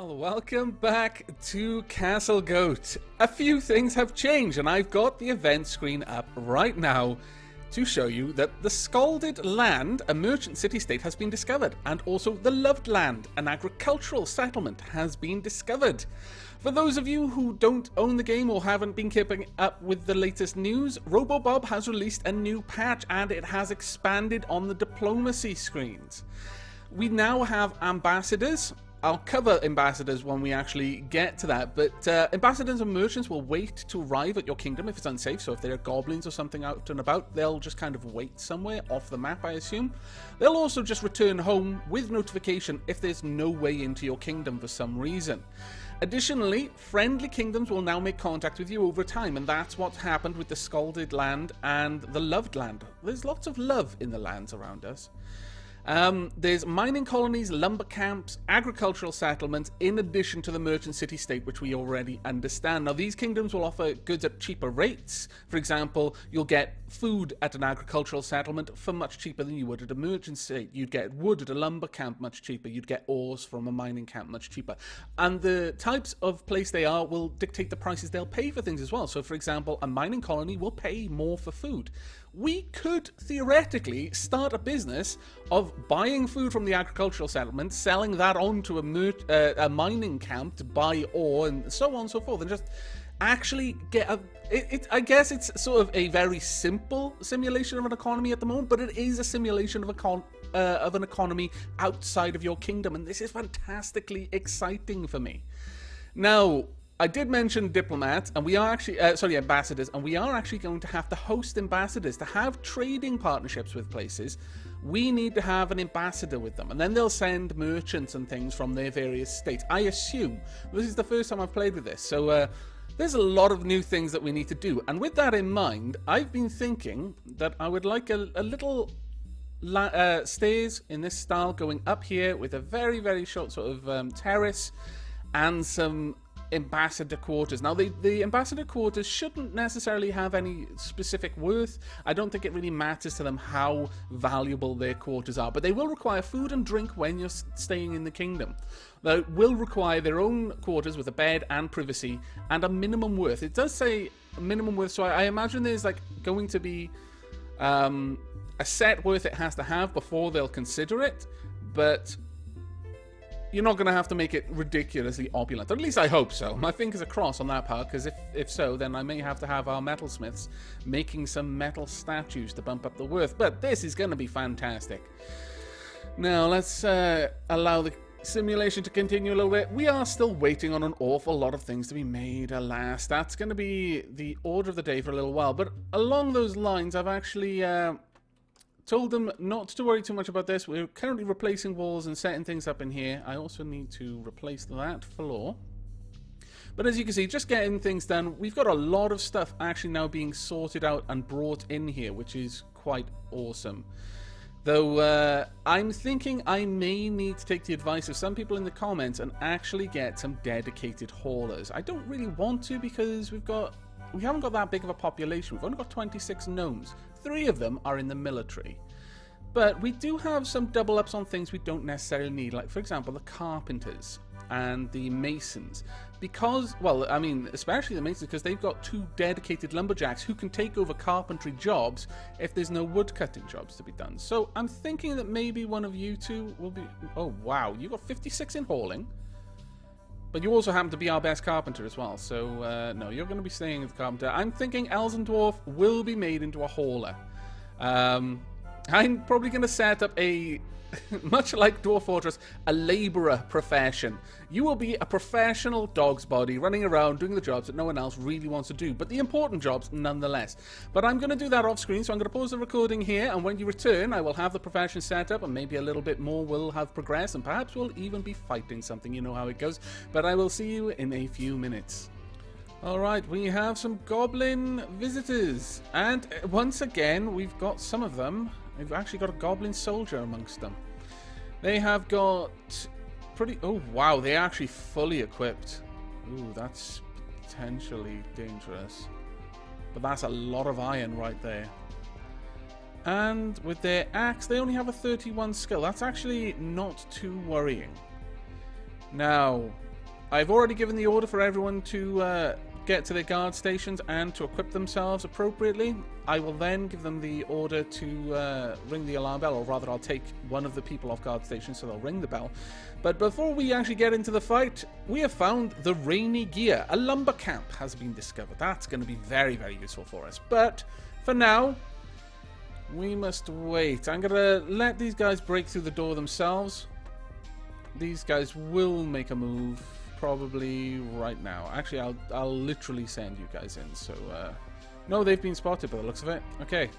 Well, welcome back to Castlegoat. A few things have changed, and I've got the event screen up right now to show you that the Scalded Land, a merchant city-state, has been discovered, and also the Loved Land, an agricultural settlement, has been discovered. For those of you who don't own the game or haven't been keeping up with the latest news, RoboBob has released a new patch, and it has expanded on the diplomacy screens. We now have ambassadors. I'll cover ambassadors when we actually get to that, but ambassadors and merchants will wait to arrive at your kingdom if it's unsafe. So if there are goblins or something out and about, they'll just kind of wait somewhere off the map, I assume. They'll also just return home with notification if there's no way into your kingdom for some reason. Additionally, friendly kingdoms will now make contact with you over time, and that's what happened with the Scalded Land and the Loved Land. There's lots of love in the lands around us. There's mining colonies, lumber camps, agricultural settlements, in addition to the merchant city-state, which we already understand. Now, these kingdoms will offer goods at cheaper rates. For example, you'll get food at an agricultural settlement for much cheaper than you would at a merchant state. You'd get wood at a lumber camp much cheaper. You'd get ores from a mining camp much cheaper. And the types of place they are will dictate the prices they'll pay for things as well. So, for example, a mining colony will pay more for food. We could theoretically start a business of buying food from the agricultural settlement, selling that on to a mining camp to buy ore, and so on and so forth, and just actually get a... I guess it's sort of a very simple simulation of an economy at the moment, but it is a simulation of an economy outside of your kingdom, and this is fantastically exciting for me. Now, I did mention diplomats, and we are actually, ambassadors, and we are actually going to have to host ambassadors. To have trading partnerships with places, we need to have an ambassador with them, and then they'll send merchants and things from their various states. I assume. This is the first time I've played with this, so there's a lot of new things that we need to do. And with that in mind, I've been thinking that I would like a little stairs in this style going up here with a very, very short sort of terrace and some ambassador quarters. Now, the ambassador quarters shouldn't necessarily have any specific worth. I don't think it really matters to them how valuable their quarters are, but they will require food and drink when you're staying in the kingdom. They will require their own quarters with a bed and privacy and a minimum worth. It does say minimum worth, so I imagine there's like going to be a set worth it has to have before they'll consider it, but you're not going to have to make it ridiculously opulent. Or at least I hope so. My fingers are crossed on that part, because if so, then I may have to have our metalsmiths making some metal statues to bump up the worth. But this is going to be fantastic. Now, let's allow the simulation to continue a little bit. We are still waiting on an awful lot of things to be made, alas. That's going to be the order of the day for a little while. But along those lines, I've actually told them not to worry too much about this. We're currently replacing walls and setting things up in here. I also need to replace that floor. But as you can see, just getting things done. We've got a lot of stuff actually now being sorted out and brought in here, which is quite awesome. Though I'm thinking I may need to take the advice of some people in the comments and actually get some dedicated haulers. I don't really want to, because we haven't got that big of a population. We've only got 26 gnomes. 3 of them are in the military. But we do have some double ups on things we don't necessarily need, like, for example, the carpenters and the masons. Because, well, I mean, especially the masons, because they've got 2 dedicated lumberjacks who can take over carpentry jobs if there's no woodcutting jobs to be done. So I'm thinking that maybe one of you 2 will be... Oh, wow, you got 56 in hauling. But you also happen to be our best carpenter as well, so no, you're going to be staying with the carpenter. I'm thinking Elves and Dwarf will be made into a hauler. I'm probably going to set up a, much like Dwarf Fortress, a labourer profession. You will be a professional dog's body running around doing the jobs that no one else really wants to do, but the important jobs nonetheless. But I'm going to do that off screen, so I'm going to pause the recording here, and when you return, I will have the profession set up, and maybe a little bit more will have progressed, and perhaps we'll even be fighting something. You know how it goes. But I will see you in a few minutes. Alright, we have some goblin visitors, and once again, we've got some of them. We've actually got a goblin soldier amongst them. They have got pretty... Oh, wow, they're actually fully equipped. Ooh, that's potentially dangerous. But that's a lot of iron right there. And with their axe, they only have a 31 skill. That's actually not too worrying. Now, I've already given the order for everyone to get to their guard stations and to equip themselves appropriately. I will then give them the order to ring the alarm bell, or rather I'll take one of the people off guard stations so they'll ring the bell. But before we actually get into the fight, we have found the rainy gear. A lumber camp has been discovered. That's going to be very, very useful for us. But for now, we must wait. I'm going to let these guys break through the door themselves. These guys will make a move probably right now. Actually, I'll literally send you guys in. So, no, they've been spotted by the looks of it. Okay.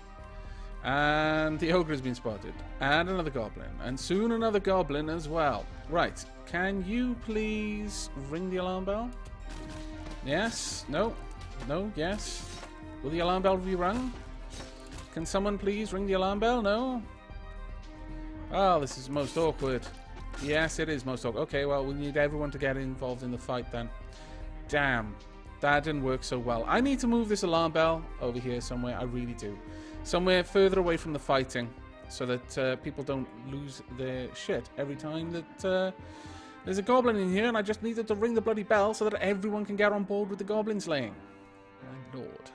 And the ogre has been spotted. And another goblin. And soon another goblin as well. Right. Can you please ring the alarm bell? Yes? No? No? Yes? Will the alarm bell be rung? Can someone please ring the alarm bell? No? Oh, this is most awkward. Yes, it is most awkward. Okay, well, we need everyone to get involved in the fight then. Damn. That didn't work so well. I need to move this alarm bell over here somewhere. I really do. Somewhere further away from the fighting, so that people don't lose their shit every time that there's a goblin in here, and I just needed to ring the bloody bell so that everyone can get on board with the goblin slaying. My lord.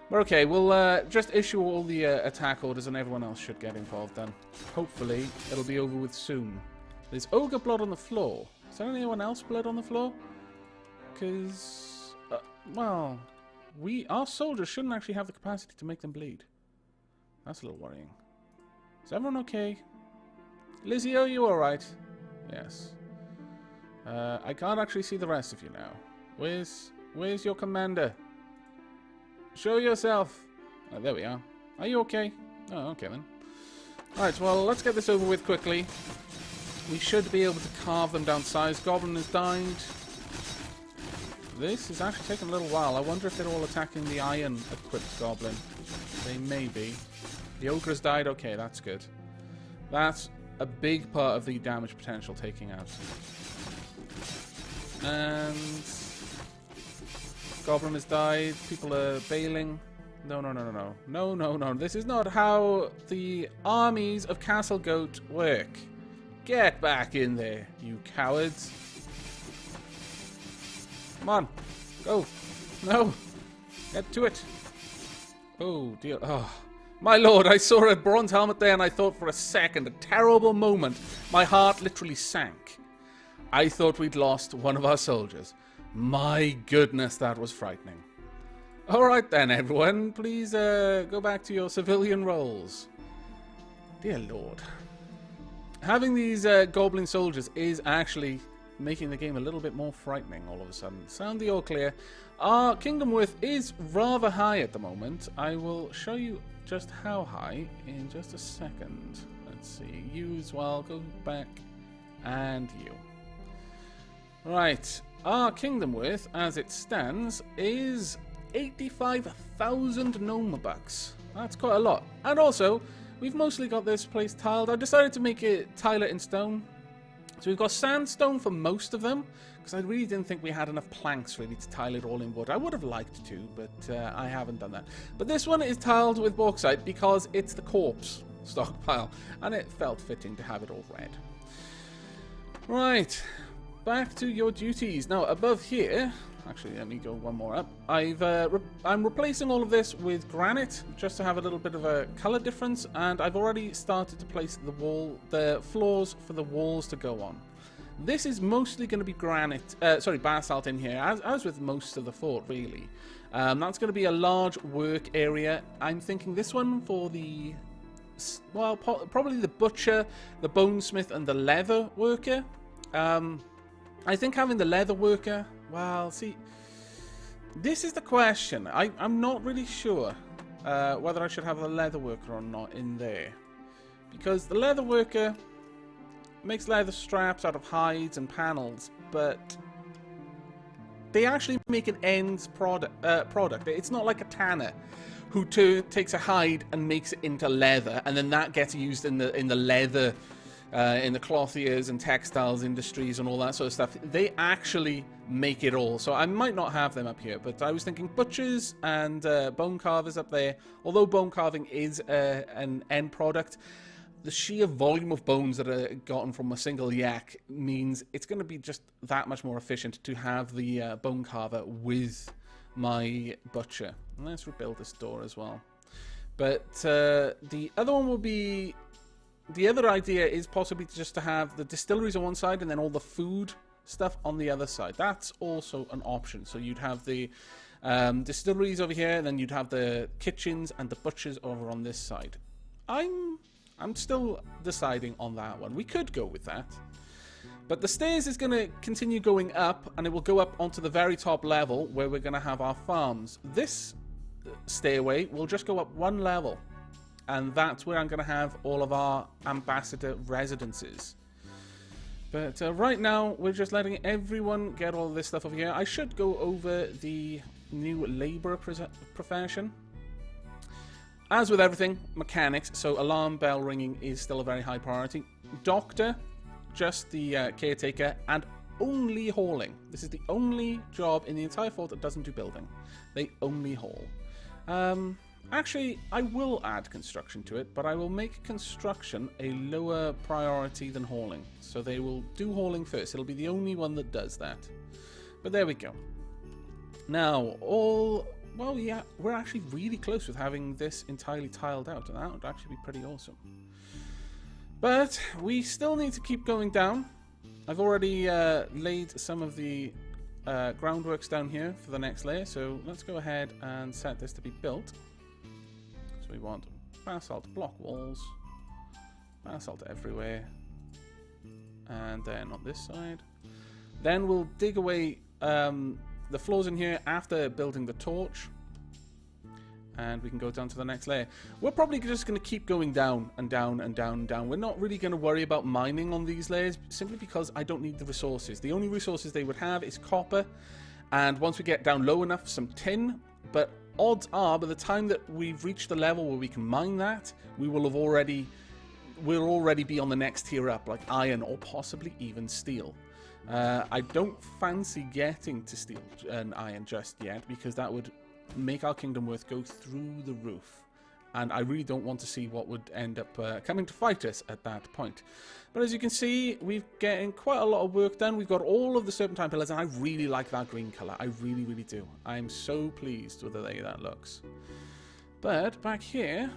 But okay, we'll just issue all the attack orders, and everyone else should get involved then. Hopefully, it'll be over with soon. There's ogre blood on the floor. Is there anyone else blood on the floor? Because, well, our soldiers shouldn't actually have the capacity to make them bleed. That's a little worrying. Is everyone okay? Lizzie, are you alright? Yes. I can't actually see the rest of you now. Where's your commander? Show yourself. Oh, there we are. Are you okay? Oh, okay then. Alright, well, let's get this over with quickly. We should be able to carve them down size. Goblin has died. This is actually taking a little while. I wonder if they're all attacking the iron-equipped goblin. They may be. The ogre has died. Okay, that's good. That's a big part of the damage potential taking out. And goblin has died. People are bailing. No, no, no, no, no. No, no, no. This is not how the armies of Castlegoat work. Get back in there, you cowards. Come on. Go. No. Get to it. Oh, dear. Oh. My lord, I saw a bronze helmet there and I thought for a second, a terrible moment, my heart literally sank. I thought we'd lost one of our soldiers. My goodness, that was frightening. Alright then, everyone. Please go back to your civilian roles. Dear lord. Having these goblin soldiers is actually making the game a little bit more frightening all of a sudden. Sound the all clear. Our kingdom worth is rather high at the moment. I will show you just how high in just a second. Let's see. You as well. Go back. And you. Right. Our kingdom worth, as it stands, is 85,000 gnome bucks. That's quite a lot. And also, we've mostly got this place tiled. I decided to make it tile it in stone. So we've got sandstone for most of them, because I really didn't think we had enough planks really to tile it all in wood. I would have liked to, but I haven't done that. But this one is tiled with bauxite because it's the corpse stockpile, and it felt fitting to have it all red. Right, back to your duties. Now, above here, actually, let me go one more up. I'm replacing all of this with granite, just to have a little bit of a color difference, and I've already started to place the floors for the walls to go on. This is mostly going to be basalt in here, as with most of the fort, really. That's going to be a large work area. I'm thinking this one for the, well, probably the butcher, the bonesmith, and the leather worker. I think having the leather worker, well, see, this is the question. I'm not really sure whether I should have the leather worker or not in there. Because the leather worker makes leather straps out of hides and panels, but they actually make an ends product. It's not like a tanner who takes a hide and makes it into leather, and then that gets used in the leather, in the clothiers and textiles industries and all that sort of stuff. They actually make it all. So I might not have them up here, but I was thinking butchers and bone carvers up there. Although bone carving is an end product, the sheer volume of bones that are gotten from a single yak means it's going to be just that much more efficient to have the bone carver with my butcher. And let's rebuild this door as well. But the other one will be... The other idea is possibly just to have the distilleries on one side and then all the food stuff on the other side. That's also an option. So you'd have the distilleries over here, and then you'd have the kitchens and the butchers over on this side. I'm still deciding on that one. We could go with that. But the stairs is going to continue going up, and it will go up onto the very top level where we're going to have our farms. This stairway will just go up one level, and that's where I'm going to have all of our ambassador residences. But right now, we're just letting everyone get all this stuff over here. I should go over the new labourer profession. As with everything, mechanics, so alarm bell ringing is still a very high priority. Doctor, just the caretaker, and only hauling. This is the only job in the entire fort that doesn't do building. They only haul. Actually, I will add construction to it, but I will make construction a lower priority than hauling. So they will do hauling first. It'll be the only one that does that. But there we go. Now, well, yeah, we're actually really close with having this entirely tiled out, and that would actually be pretty awesome. But we still need to keep going down. I've already laid some of the groundworks down here for the next layer, so let's go ahead and set this to be built. So we want basalt block walls, basalt everywhere, and then on this side. Then we'll dig away the floors in here after building the torch, and we can go down to the next layer. We're probably just going to keep going down and down and down and down. We're not really going to worry about mining on these layers, simply because I don't need the resources. The only resources they would have is copper, and once we get down low enough, some tin. But odds are, by the time that we've reached the level where we can mine that, we'll already be on the next tier up, like iron or possibly even steel. I don't fancy getting to steel and iron just yet, because that would make our kingdom worth go through the roof, and I really don't want to see what would end up coming to fight us at that point. But as you can see, we're getting quite a lot of work done. We've got all of the serpentine pillars, and I really like that green colour. I really, really do. I'm so pleased with the way that looks. But back here,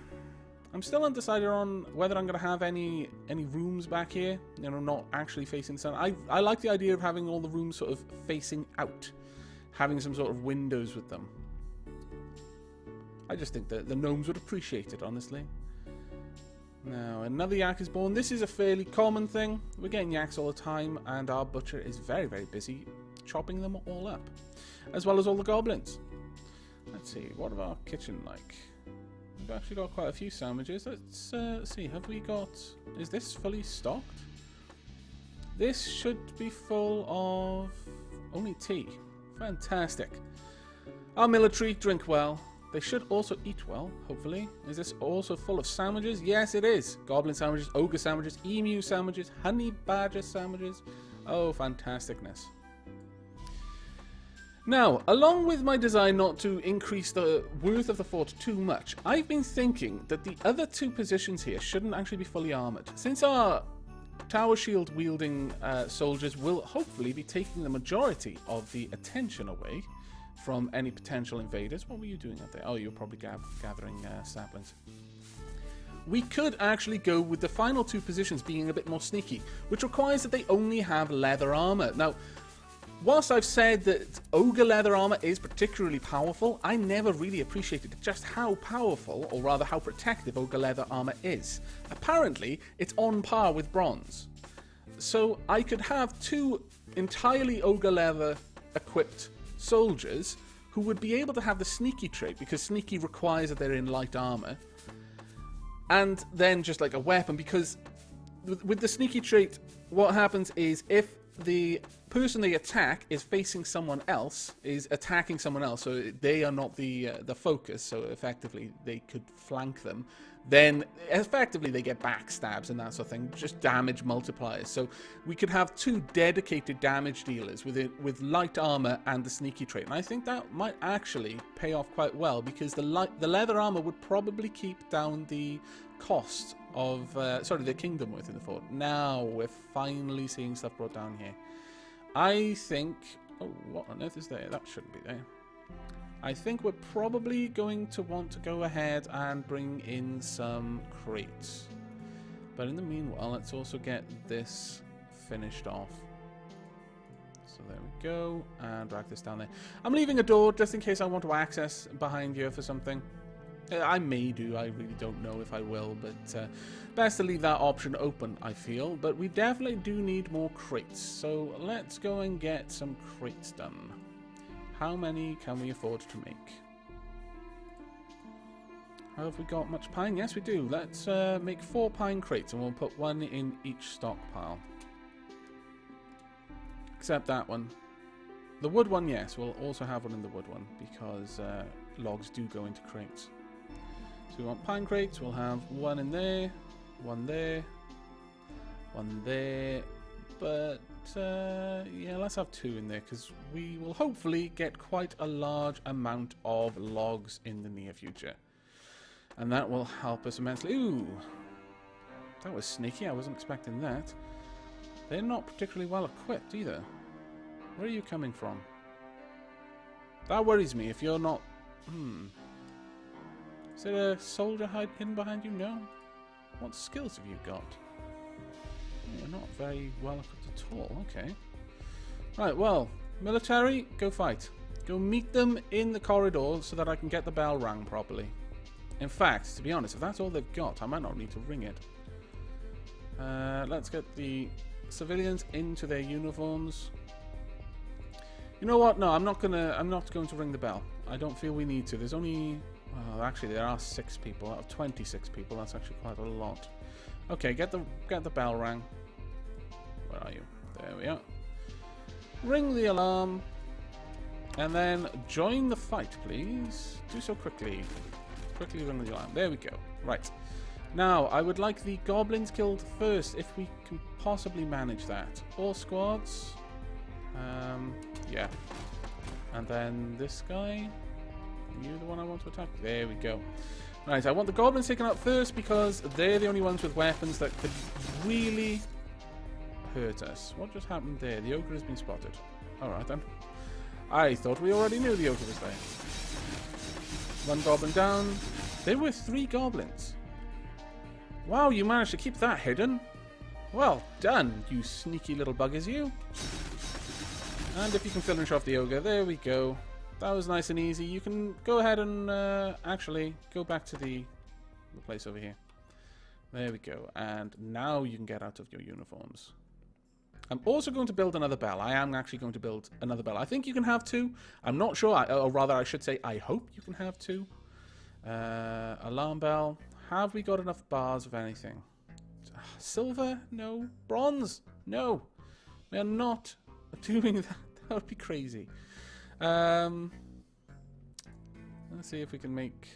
I'm still undecided on whether I'm going to have any rooms back here, you know, not actually facing the sun. I like the idea of having all the rooms sort of facing out, having some sort of windows with them. I just think that the gnomes would appreciate it, honestly. Now, another yak is born. This is a fairly common thing. We're getting yaks all the time, and our butcher is very, very busy chopping them all up, as well as all the goblins. Let's see, what of our kitchen like? We've actually got quite a few sandwiches. Let's see, have we got... Is this fully stocked? This should be full of only tea. Fantastic. Our military drink well. They should also eat well, hopefully. Is this also full of sandwiches? Yes, it is. Goblin sandwiches, ogre sandwiches, emu sandwiches, honey badger sandwiches. Oh, fantasticness. Now, along with my design not to increase the worth of the fort too much, I've been thinking that the other two positions here shouldn't actually be fully armoured. Since our tower shield wielding soldiers will hopefully be taking the majority of the attention away from any potential invaders. What were you doing out there? Oh, you were probably gathering saplings. We could actually go with the final two positions being a bit more sneaky, which requires that they only have leather armor. Now, whilst I've said that ogre leather armor is particularly powerful, I never really appreciated just how powerful, or rather how protective, ogre leather armor is. Apparently, it's on par with bronze. So I could have two entirely ogre leather equipped soldiers who would be able to have the sneaky trait, because sneaky requires that they're in light armor, and then just like a weapon, because with the sneaky trait, what happens is if the person they attack is facing someone else, is attacking someone else, so they are not the focus, so effectively they could flank them, then effectively they get backstabs and that sort of thing, just damage multipliers. So we could have two dedicated damage dealers with light armor and the sneaky trait, and I think that might actually pay off quite well, because the leather armor would probably keep down the cost of... sorry, their kingdom within the fort. Now we're finally seeing stuff brought down here. I think... Oh, what on earth is there? That shouldn't be there. I think we're probably going to want to go ahead and bring in some crates. But in the meanwhile, let's also get this finished off. So there we go, and drag this down there. I'm leaving a door just in case I want to access behind here for something. I may do, I really don't know if I will, but best to leave that option open, I feel. But we definitely do need more crates, so let's go and get some crates done. How many can we afford to make? Have we got much pine? Yes, we do. Let's make 4 pine crates, and we'll put 1 in each stockpile. Except that one. The wood one, yes, we'll also have one in the wood one, because logs do go into crates. So we want pine crates, we'll have 1 in there, 1 there, 1 there, but yeah, let's have 2 in there, because we will hopefully get quite a large amount of logs in the near future. And that will help us immensely. Ooh, that was sneaky, I wasn't expecting that. They're not particularly well equipped either. Where are you coming from? That worries me if you're not... Is there a soldier hidden behind you? No. What skills have you got? You're not very well equipped at all. Okay. Right, well, military, go fight. Go meet them in the corridor so that I can get the bell rang properly. In fact, to be honest, if that's all they've got, I might not need to ring it. Let's get the civilians into their uniforms. You know what? No, I'm not going to ring the bell. I don't feel we need to. There's only... Well, actually, there are 6 people out of 26 people. That's actually quite a lot. Okay, get the bell rang. Where are you? There we are. Ring the alarm. And then join the fight, please. Do so quickly. Quickly ring the alarm. There we go. Right. Now, I would like the goblins killed first, if we can possibly manage that. All squads. Yeah. And then this guy. You the one I want to attack? There we go. Right, I want the goblins taken out first because they're the only ones with weapons that could really hurt us. What just happened there? The ogre has been spotted. Alright then. I thought we already knew the ogre was there. 1 goblin down. There were 3 goblins. Wow, you managed to keep that hidden. Well done, you sneaky little buggers, you. And if you can finish off the ogre, there we go. That was nice and easy. You can go ahead and actually go back to the place over here. There we go. And now you can get out of your uniforms. I'm also going to build another bell. I am actually going to build another bell. I think you can have 2. I'm not sure. Or rather, I should say, I hope you can have 2. Alarm bell. Have we got enough bars of anything? Silver? No. Bronze? No. We are not doing that. That would be crazy. Let's see if we can make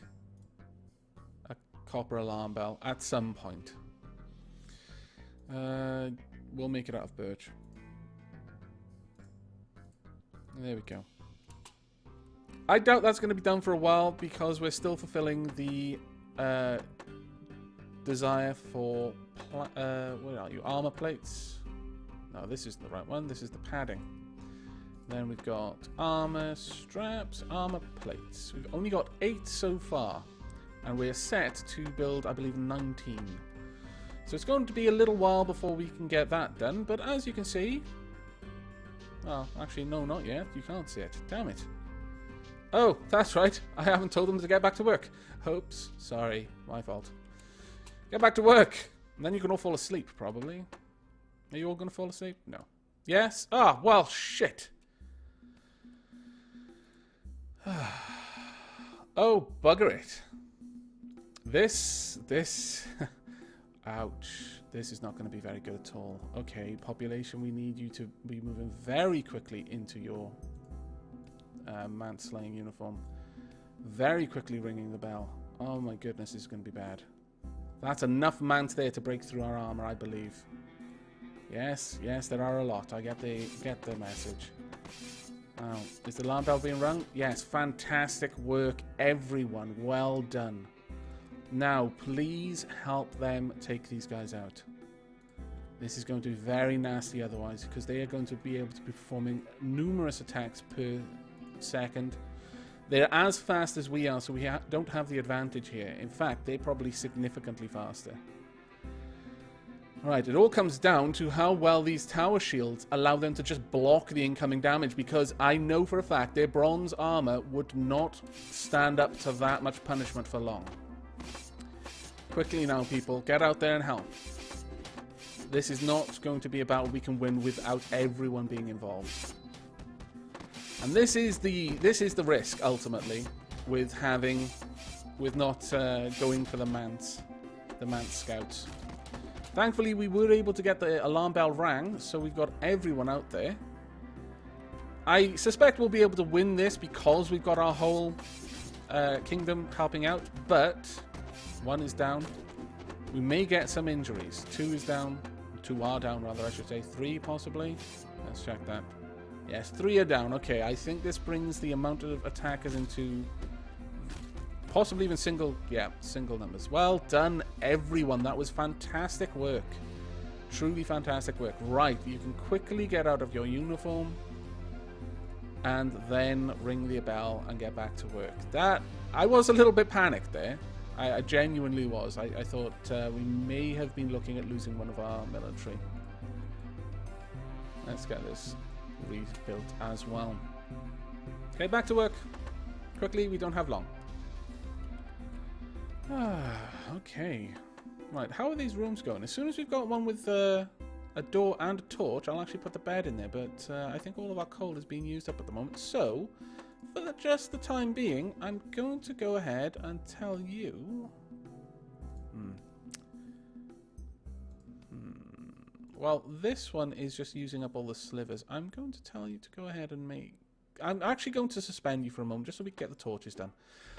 a copper alarm bell at some point. We'll make it out of birch. There we go. I doubt that's going to be done for a while because we're still fulfilling the desire for what are you? Armor plates? No, this isn't the right one. This is the padding. Then we've got armor straps, armor plates. We've only got 8 so far, and we're set to build, I believe, 19. So it's going to be a little while before we can get that done, but as you can see... Well, actually, no, not yet. You can't see it. Damn it. Oh, that's right. I haven't told them to get back to work. Oops. Sorry. My fault. Get back to work. And then you can all fall asleep, probably. Are you all going to fall asleep? No. Yes? Ah, well, shit. Oh, bugger it. This... Ouch. This is not going to be very good at all. Okay, population, we need you to be moving very quickly into your man-slaying uniform. Very quickly ringing the bell. Oh my goodness, this is going to be bad. That's enough mants there to break through our armor, I believe. Yes, yes, there are a lot. I get the message. Oh, is the alarm bell being rung? Yes, fantastic work, everyone. Well done. Now, please help them take these guys out. This is going to be very nasty otherwise, because they are going to be able to be performing numerous attacks per second. They're as fast as we are, so we don't have the advantage here. In fact, they're probably significantly faster. Alright, it all comes down to how well these tower shields allow them to just block the incoming damage, because I know for a fact their bronze armor would not stand up to that much punishment for long. Quickly now, people, get out there and help. This is not going to be a battle we can win without everyone being involved. And this is the risk ultimately with not going for the Manse scouts. Thankfully, we were able to get the alarm bell rang, so we've got everyone out there. I suspect we'll be able to win this because we've got our whole kingdom helping out, but one is down. We may get some injuries. 2 is down. 2 are down, rather, I should say. 3, possibly. Let's check that. Yes, 3 are down. Okay, I think this brings the amount of attackers into possibly even single numbers. Well done, everyone. That was fantastic work. Truly fantastic work. Right, you can quickly get out of your uniform and then ring the bell and get back to work. I was a little bit panicked there. I genuinely was. I thought we may have been looking at losing one of our military. Let's get this rebuilt as well. Okay, back to work. Quickly, we don't have long. Okay. Right, how are these rooms going? As soon as we've got one with a door and a torch, I'll actually put the bed in there, but I think all of our coal is being used up at the moment, so for just the time being, I'm going to go ahead and tell you... Well, this one is just using up all the slivers. I'm going to tell you to go ahead and make... I'm actually going to suspend you for a moment, just so we can get the torches done.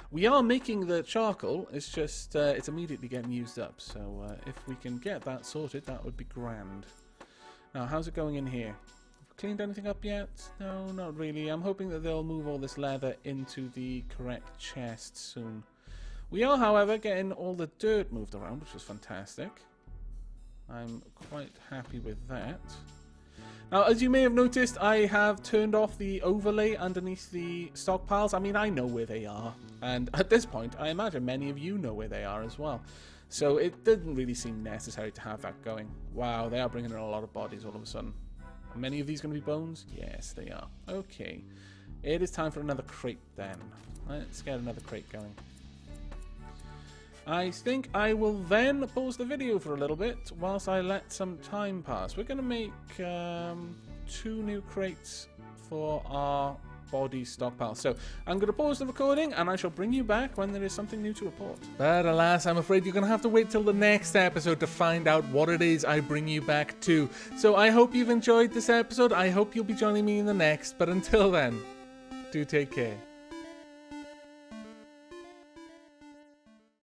We are making the charcoal, it's just, it's immediately getting used up, so if we can get that sorted, that would be grand. Now, how's it going in here? Cleaned anything up yet? No, not really. I'm hoping that they'll move all this leather into the correct chest soon. We are, however, getting all the dirt moved around, which is fantastic. I'm quite happy with that. Now, as you may have noticed, I have turned off the overlay underneath the stockpiles. I mean, I know where they are. And at this point, I imagine many of you know where they are as well. So it didn't really seem necessary to have that going. Wow, they are bringing in a lot of bodies all of a sudden. Are many of these going to be bones? Yes, they are. Okay. It is time for another crate then. Let's get another crate going. I think I will then pause the video for a little bit whilst I let some time pass. We're going to make 2 new crates for our body stockpile. So I'm going to pause the recording and I shall bring you back when there is something new to report. But alas, I'm afraid you're going to have to wait till the next episode to find out what it is I bring you back to. So I hope you've enjoyed this episode. I hope you'll be joining me in the next. But until then, do take care.